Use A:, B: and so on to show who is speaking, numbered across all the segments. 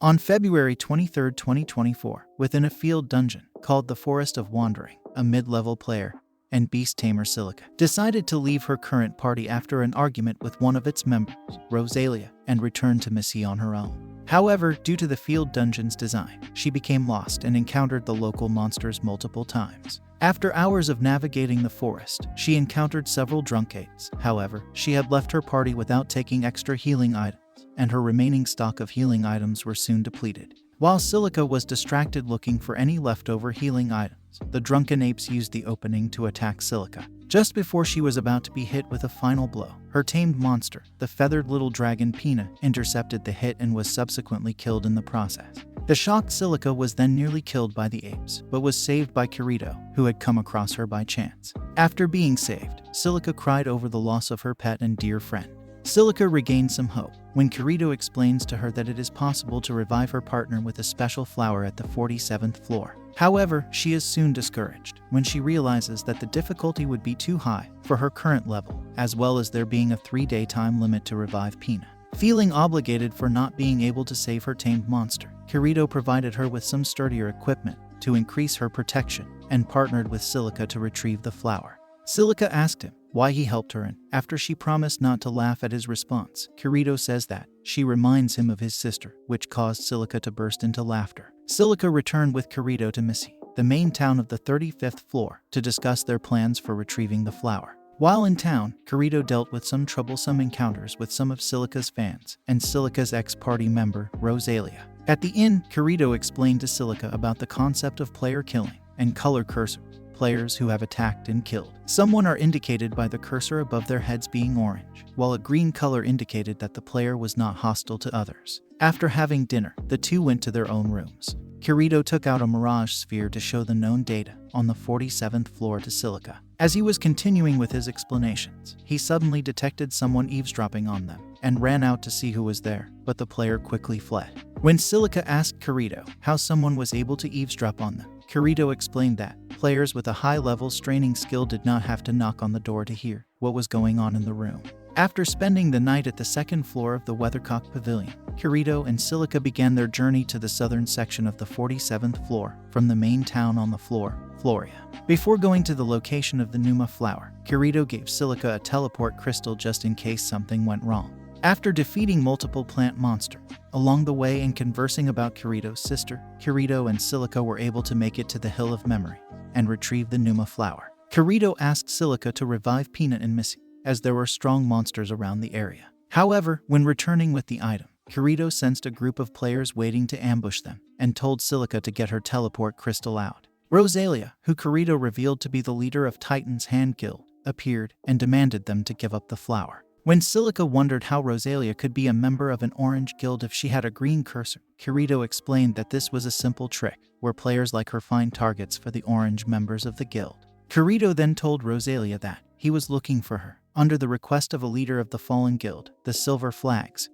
A: On February 23, 2024, within a field dungeon called the Forest of Wandering, a mid-level player and beast tamer Silica decided to leave her current party after an argument with one of its members, Rosalia, and return to Missy on her own. However, due to the field dungeon's design, she became lost and encountered the local monsters multiple times. After hours of navigating the forest, she encountered several drunkades. However, she had left her party without taking extra healing items, and her remaining stock of healing items were soon depleted. While Silica was distracted looking for any leftover healing items, the drunken apes used the opening to attack Silica. Just before she was about to be hit with a final blow, her tamed monster, the feathered little dragon Pina, intercepted the hit and was subsequently killed in the process. The shocked Silica was then nearly killed by the apes, but was saved by Kirito, who had come across her by chance. After being saved, Silica cried over the loss of her pet and dear friend. Silica regained some hope when Kirito explains to her that it is possible to revive her partner with a special flower at the 47th floor. However, she is soon discouraged when she realizes that the difficulty would be too high for her current level, as well as there being a 3-day time limit to revive Pina. Feeling obligated for not being able to save her tamed monster, Kirito provided her with some sturdier equipment to increase her protection and partnered with Silica to retrieve the flower. Silica asked him why he helped her, and after she promised not to laugh at his response, Kirito says that she reminds him of his sister, which caused Silica to burst into laughter. Silica returned with Kirito to Missy, the main town of the 35th floor, to discuss their plans for retrieving the flower. While in town, Kirito dealt with some troublesome encounters with some of Silica's fans and Silica's ex-party member, Rosalia. At the inn, Kirito explained to Silica about the concept of player killing and color cursors. Players who have attacked and killed someone are indicated by the cursor above their heads being orange, while a green color indicated that the player was not hostile to others. After having dinner, the two went to their own rooms. Kirito took out a mirage sphere to show the known data on the 47th floor to Silica. As he was continuing with his explanations, he suddenly detected someone eavesdropping on them and ran out to see who was there, but the player quickly fled. When Silica asked Kirito how someone was able to eavesdrop on them, Kirito explained that players with a high-level straining skill did not have to knock on the door to hear what was going on in the room. After spending the night at the second floor of the Weathercock Pavilion, Kirito and Silica began their journey to the southern section of the 47th floor from the main town on the floor, Floria. Before going to the location of the Numa flower, Kirito gave Silica a teleport crystal just in case something went wrong. After defeating multiple plant monsters along the way and conversing about Kirito's sister, Kirito and Silica were able to make it to the Hill of Memory and retrieve the Numa flower. Kirito asked Silica to revive Pina and Missy, as there were strong monsters around the area. However, when returning with the item, Kirito sensed a group of players waiting to ambush them and told Silica to get her teleport crystal out. Rosalia, who Kirito revealed to be the leader of Titan's Hand Guild, appeared and demanded them to give up the flower. When Silica wondered how Rosalia could be a member of an orange guild if she had a green cursor, Kirito explained that this was a simple trick where players like her find targets for the orange members of the guild. Kirito then told Rosalia that he was looking for her under the request of a leader of the fallen guild, the Silver Flags,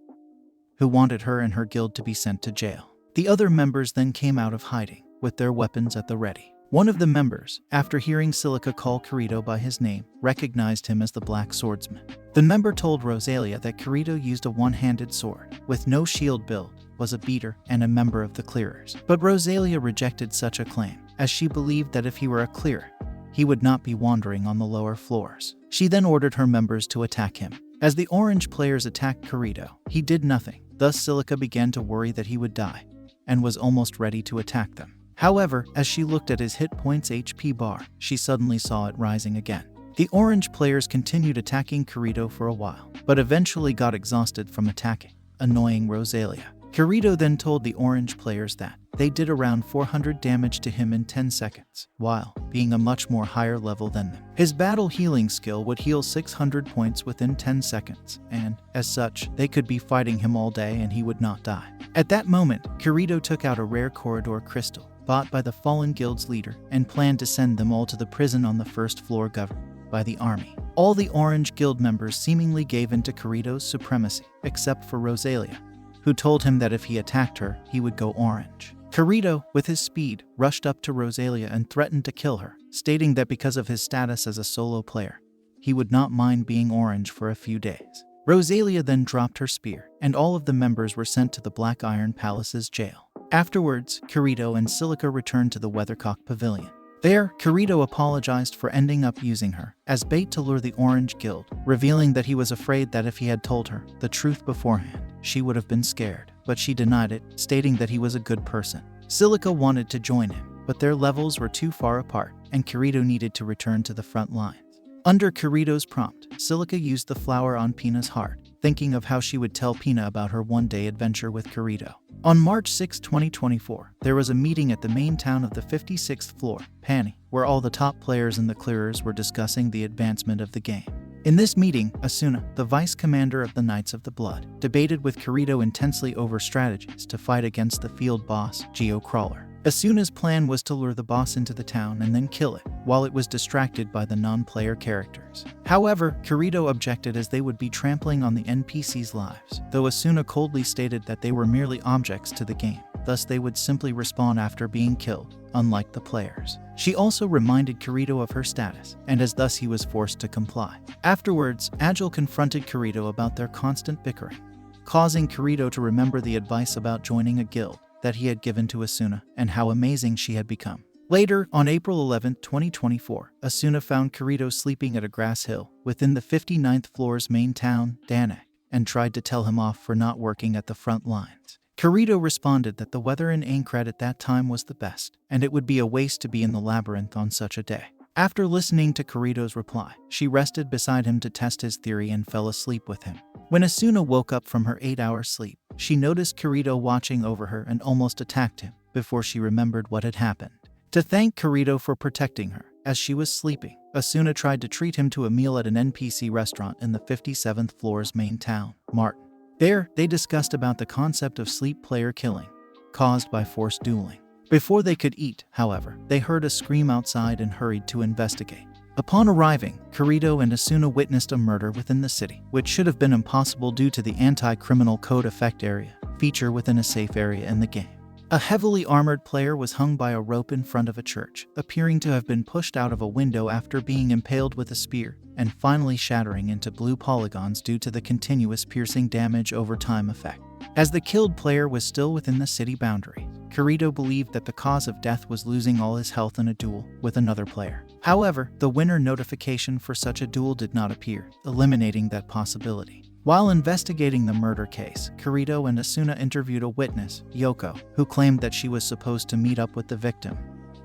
A: who wanted her and her guild to be sent to jail. The other members then came out of hiding with their weapons at the ready. One of the members, after hearing Silica call Kirito by his name, recognized him as the Black Swordsman. The member told Rosalia that Kirito used a one-handed sword, with no shield build, was a beater, and a member of the Clearers. But Rosalia rejected such a claim, as she believed that if he were a Clearer, he would not be wandering on the lower floors. She then ordered her members to attack him. As the orange players attacked Kirito, he did nothing. Thus Silica began to worry that he would die, and was almost ready to attack them. However, as she looked at his hit points HP bar, she suddenly saw it rising again. The orange players continued attacking Kirito for a while, but eventually got exhausted from attacking, annoying Rosalia. Kirito then told the orange players that they did around 400 damage to him in 10 seconds, while being a much more higher level than them. His battle healing skill would heal 600 points within 10 seconds, and, as such, they could be fighting him all day and he would not die. At that moment, Kirito took out a rare corridor crystal, bought by the Fallen Guild's leader, and planned to send them all to the prison on the first floor governed by the army. All the Orange Guild members seemingly gave in to Kirito's supremacy, except for Rosalia, who told him that if he attacked her, he would go orange. Kirito, with his speed, rushed up to Rosalia and threatened to kill her, stating that because of his status as a solo player, he would not mind being orange for a few days. Rosalia then dropped her spear, and all of the members were sent to the Black Iron Palace's jail. Afterwards, Kirito and Silica returned to the Weathercock Pavilion. There, Kirito apologized for ending up using her as bait to lure the Orange Guild, revealing that he was afraid that if he had told her the truth beforehand, she would have been scared, but she denied it, stating that he was a good person. Silica wanted to join him, but their levels were too far apart, and Kirito needed to return to the front lines. Under Kirito's prompt, Silica used the flower on Pina's heart, thinking of how she would tell Pina about her one-day adventure with Kirito. On March 6, 2024, there was a meeting at the main town of the 56th floor, Pani, where all the top players and the clearers were discussing the advancement of the game. In this meeting, Asuna, the vice commander of the Knights of the Blood, debated with Kirito intensely over strategies to fight against the field boss, Geo Crawler. Asuna's plan was to lure the boss into the town and then kill it, while it was distracted by the non-player characters. However, Kirito objected as they would be trampling on the NPCs' lives, though Asuna coldly stated that they were merely objects to the game, thus they would simply respawn after being killed, unlike the players. She also reminded Kirito of her status, and as thus he was forced to comply. Afterwards, Agile confronted Kirito about their constant bickering, causing Kirito to remember the advice about joining a guild that he had given to Asuna and how amazing she had become. Later, on April 11, 2024, Asuna found Kirito sleeping at a grass hill within the 59th floor's main town, Danak, and tried to tell him off for not working at the front lines. Kirito responded that the weather in Aincrad at that time was the best, and it would be a waste to be in the labyrinth on such a day. After listening to Kirito's reply, she rested beside him to test his theory and fell asleep with him. When Asuna woke up from her 8-hour sleep, she noticed Kirito watching over her and almost attacked him before she remembered what had happened. To thank Kirito for protecting her, as she was sleeping, Asuna tried to treat him to a meal at an NPC restaurant in the 57th floor's main town, Martin. There, they discussed about the concept of sleep player killing, caused by forced dueling. Before they could eat, however, they heard a scream outside and hurried to investigate. Upon arriving, Kirito and Asuna witnessed a murder within the city, which should have been impossible due to the anti-criminal code effect area feature within a safe area in the game. A heavily armored player was hung by a rope in front of a church, appearing to have been pushed out of a window after being impaled with a spear, and finally shattering into blue polygons due to the continuous piercing damage over time effect. As the killed player was still within the city boundary, Kirito believed that the cause of death was losing all his health in a duel with another player. However, the winner notification for such a duel did not appear, eliminating that possibility. While investigating the murder case, Kirito and Asuna interviewed a witness, Yoko, who claimed that she was supposed to meet up with the victim,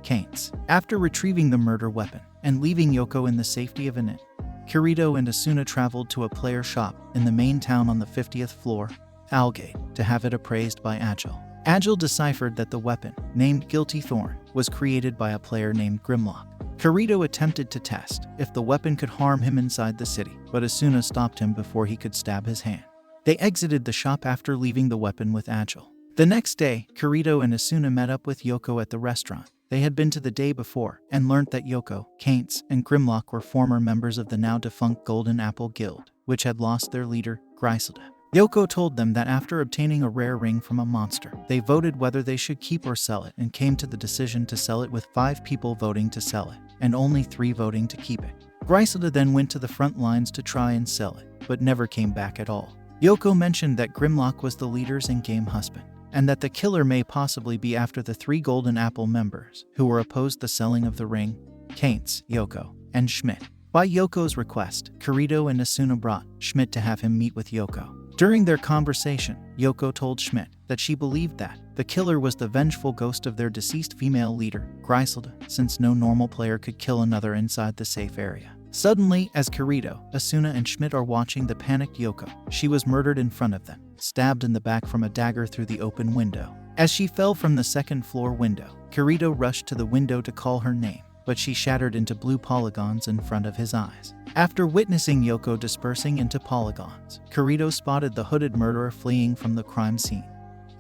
A: Kainz. After retrieving the murder weapon and leaving Yoko in the safety of an inn, Kirito and Asuna traveled to a player shop in the main town on the 50th floor, Algate, to have it appraised by Agile. Agile deciphered that the weapon, named Guilty Thorn, was created by a player named Grimlock. Kirito attempted to test if the weapon could harm him inside the city, but Asuna stopped him before he could stab his hand. They exited the shop after leaving the weapon with Agile. The next day, Kirito and Asuna met up with Yoko at the restaurant. They had been to the day before and learned that Yoko, Kainz, and Grimlock were former members of the now-defunct Golden Apple Guild, which had lost their leader, Griselda. Yoko told them that after obtaining a rare ring from a monster, they voted whether they should keep or sell it and came to the decision to sell it with 5 people voting to sell it, and only 3 voting to keep it. Griselda then went to the front lines to try and sell it, but never came back at all. Yoko mentioned that Grimlock was the leader's in-game husband, and that the killer may possibly be after the 3 Golden Apple members who were opposed the selling of the ring, Kainz, Yoko, and Schmidt. By Yoko's request, Kirito and Asuna brought Schmidt to have him meet with Yoko. During their conversation, Yoko told Schmidt that she believed that the killer was the vengeful ghost of their deceased female leader, Griselda, since no normal player could kill another inside the safe area. Suddenly, as Kirito, Asuna, and Schmidt are watching the panicked Yoko, she was murdered in front of them, stabbed in the back from a dagger through the open window. As she fell from the second-floor window, Kirito rushed to the window to call her name, but she shattered into blue polygons in front of his eyes. After witnessing Yoko dispersing into polygons, Kirito spotted the hooded murderer fleeing from the crime scene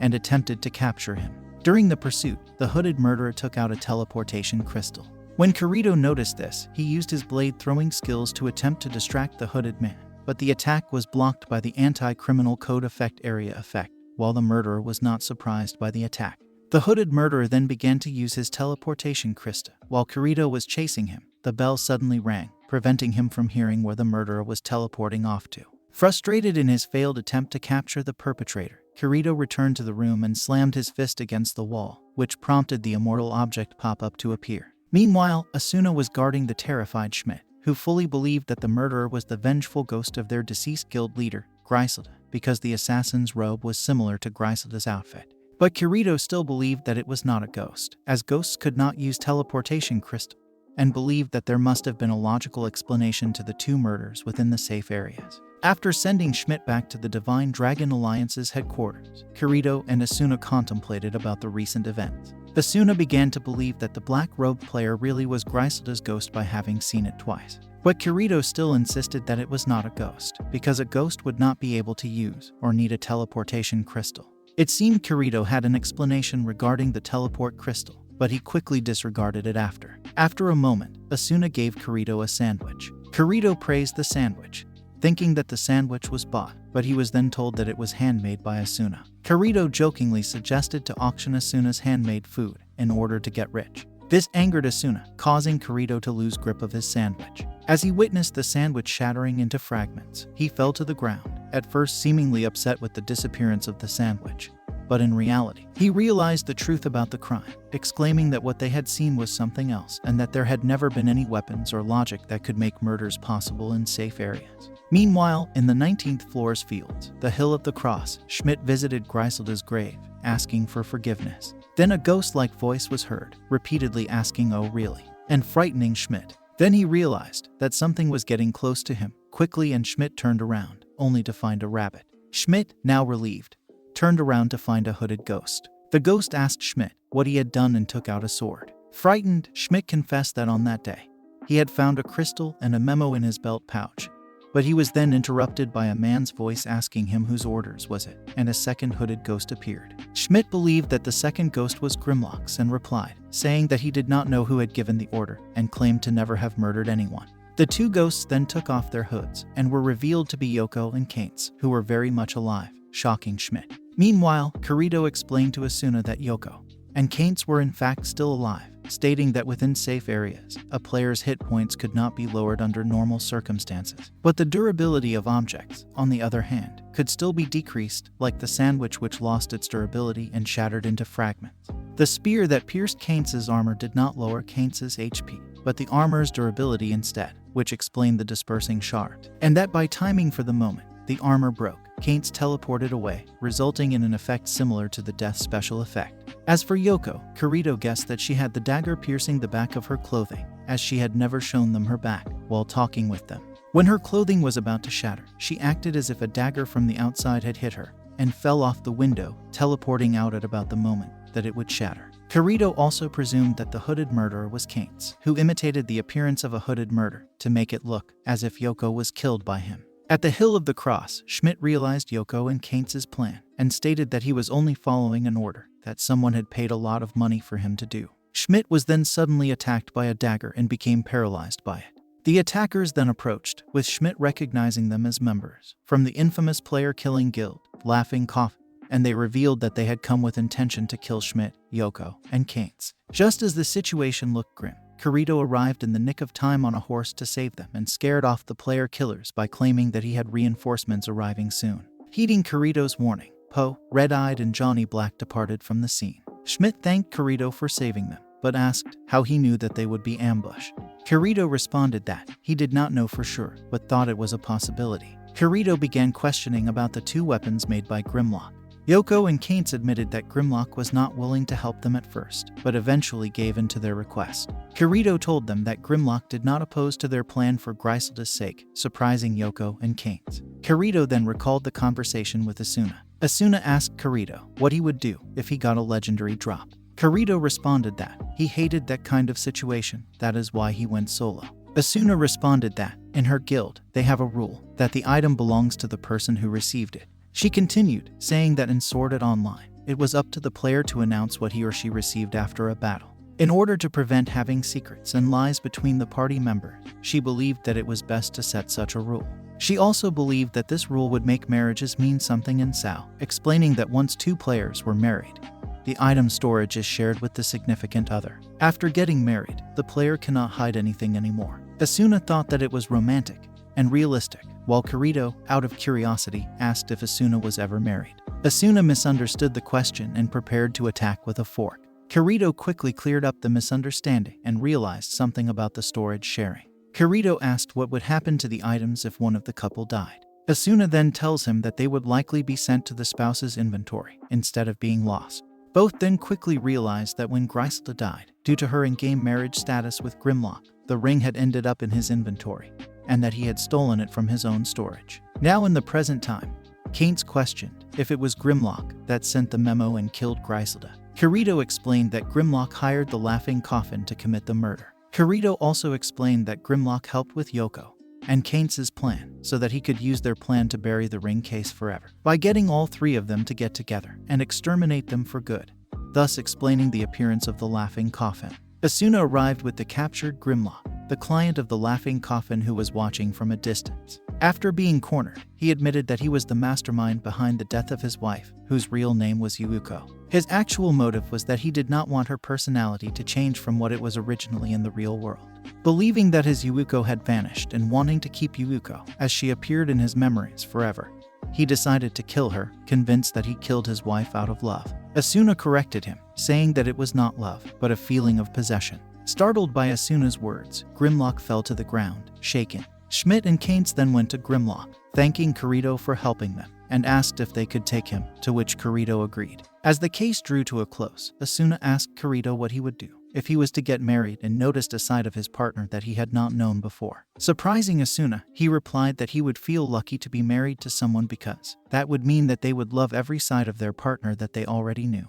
A: and attempted to capture him. During the pursuit, the hooded murderer took out a teleportation crystal. When Kirito noticed this, he used his blade-throwing skills to attempt to distract the hooded man, but the attack was blocked by the anti-criminal code effect area effect, while the murderer was not surprised by the attack. The hooded murderer then began to use his teleportation crystal. While Kirito was chasing him, the bell suddenly rang, preventing him from hearing where the murderer was teleporting off to. Frustrated in his failed attempt to capture the perpetrator, Kirito returned to the room and slammed his fist against the wall, which prompted the immortal object pop-up to appear. Meanwhile, Asuna was guarding the terrified Schmidt, who fully believed that the murderer was the vengeful ghost of their deceased guild leader, Griselda, because the assassin's robe was similar to Griselda's outfit. But Kirito still believed that it was not a ghost, as ghosts could not use teleportation crystal, and believed that there must have been a logical explanation to the two murders within the safe areas. After sending Schmidt back to the Divine Dragon Alliance's headquarters, Kirito and Asuna contemplated about the recent events. Asuna began to believe that the black-robed player really was Griselda's ghost by having seen it twice. But Kirito still insisted that it was not a ghost, because a ghost would not be able to use or need a teleportation crystal. It seemed Kirito had an explanation regarding the teleport crystal, but he quickly disregarded it after. After a moment, Asuna gave Kirito a sandwich. Kirito praised the sandwich, thinking that the sandwich was bought, but he was then told that it was handmade by Asuna. Kirito jokingly suggested to auction Asuna's handmade food in order to get rich. This angered Asuna, causing Kirito to lose grip of his sandwich. As he witnessed the sandwich shattering into fragments, he fell to the ground, at first seemingly upset with the disappearance of the sandwich. But in reality, he realized the truth about the crime, exclaiming that what they had seen was something else and that there had never been any weapons or logic that could make murders possible in safe areas. Meanwhile, in the 19th floor's fields, the Hill of the Cross, Schmidt visited Griselda's grave, asking for forgiveness. Then a ghost-like voice was heard, repeatedly asking, "Oh, really?" and frightening Schmidt. Then he realized that something was getting close to him, quickly, and Schmidt turned around, only to find a rabbit. Schmidt, now relieved, turned around to find a hooded ghost. The ghost asked Schmidt what he had done and took out a sword. Frightened, Schmidt confessed that on that day, he had found a crystal and a memo in his belt pouch. But he was then interrupted by a man's voice asking him whose orders was it, and a second hooded ghost appeared. Schmidt believed that the second ghost was Grimlock's and replied, saying that he did not know who had given the order and claimed to never have murdered anyone. The two ghosts then took off their hoods and were revealed to be Yoko and Kainz, who were very much alive, shocking Schmidt. Meanwhile, Kirito explained to Asuna that Yoko and Kainz were in fact still alive, stating that within safe areas, a player's hit points could not be lowered under normal circumstances. But the durability of objects, on the other hand, could still be decreased, like the sandwich which lost its durability and shattered into fragments. The spear that pierced Kainz's armor did not lower Kainz's HP, but the armor's durability instead, which explained the dispersing shards. And that by timing for the moment, the armor broke. Kainz teleported away, resulting in an effect similar to the death special effect. As for Yoko, Kirito guessed that she had the dagger piercing the back of her clothing, as she had never shown them her back while talking with them. When her clothing was about to shatter, she acted as if a dagger from the outside had hit her, and fell off the window, teleporting out at about the moment that it would shatter. Kirito also presumed that the hooded murderer was Kainz, who imitated the appearance of a hooded murder to make it look as if Yoko was killed by him. At the Hill of the Cross, Schmidt realized Yoko and Kainz's plan and stated that he was only following an order that someone had paid a lot of money for him to do. Schmidt was then suddenly attacked by a dagger and became paralyzed by it. The attackers then approached, with Schmidt recognizing them as members from the infamous player-killing guild, Laughing Coffin, and they revealed that they had come with intention to kill Schmidt, Yoko, and Kainz. Just as the situation looked grim, Kirito arrived in the nick of time on a horse to save them and scared off the player killers by claiming that he had reinforcements arriving soon. Heeding Kirito's warning, Poe, Red-Eyed, and Johnny Black departed from the scene. Schmidt thanked Kirito for saving them, but asked how he knew that they would be ambushed. Kirito responded that he did not know for sure, but thought it was a possibility. Kirito began questioning about the two weapons made by Grimlock. Yoko and Kainz admitted that Grimlock was not willing to help them at first, but eventually gave in to their request. Kirito told them that Grimlock did not oppose to their plan for Griselda's sake, surprising Yoko and Kainz. Kirito then recalled the conversation with Asuna. Asuna asked Kirito what he would do if he got a legendary drop. Kirito responded that he hated that kind of situation, that is why he went solo. Asuna responded that, in her guild, they have a rule that the item belongs to the person who received it. She continued, saying that in Sword Art Online, it was up to the player to announce what he or she received after a battle. In order to prevent having secrets and lies between the party members, she believed that it was best to set such a rule. She also believed that this rule would make marriages mean something in SAO, explaining that once two players were married, the item storage is shared with the significant other. After getting married, the player cannot hide anything anymore. Asuna thought that it was romantic and realistic, while Kirito, out of curiosity, asked if Asuna was ever married. Asuna misunderstood the question and prepared to attack with a fork. Kirito quickly cleared up the misunderstanding and realized something about the storage sharing. Kirito asked what would happen to the items if one of the couple died. Asuna then tells him that they would likely be sent to the spouse's inventory instead of being lost. Both then quickly realized that when Griselda died, due to her in-game marriage status with Grimlock, the ring had ended up in his inventory, and that he had stolen it from his own storage. Now in the present time, Kainz questioned if it was Grimlock that sent the memo and killed Griselda. Kirito explained that Grimlock hired the Laughing Coffin to commit the murder. Kirito also explained that Grimlock helped with Yoko and Kainz's plan so that he could use their plan to bury the ring case forever by getting all three of them to get together and exterminate them for good, thus explaining the appearance of the Laughing Coffin. Asuna arrived with the captured Grimlock, the client of the Laughing Coffin who was watching from a distance. After being cornered, he admitted that he was the mastermind behind the death of his wife, whose real name was Yuuko. His actual motive was that he did not want her personality to change from what it was originally in the real world. Believing that his Yuuko had vanished and wanting to keep Yuuko, as she appeared in his memories, forever, he decided to kill her, convinced that he killed his wife out of love. Asuna corrected him, saying that it was not love, but a feeling of possession. Startled by Asuna's words, Grimlock fell to the ground, shaken. Schmidt and Kainz then went to Grimlock, thanking Kirito for helping them, and asked if they could take him, to which Kirito agreed. As the case drew to a close, Asuna asked Kirito what he would do if he was to get married and noticed a side of his partner that he had not known before. Surprising Asuna, he replied that he would feel lucky to be married to someone because that would mean that they would love every side of their partner that they already knew,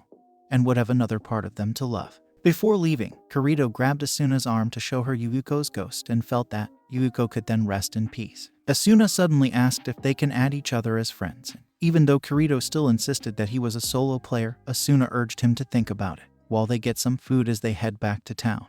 A: and would have another part of them to love. Before leaving, Kirito grabbed Asuna's arm to show her Yuuko's ghost and felt that Yuuko could then rest in peace. Asuna suddenly asked if they can add each other as friends. Even though Kirito still insisted that he was a solo player, Asuna urged him to think about it while they get some food as they head back to town.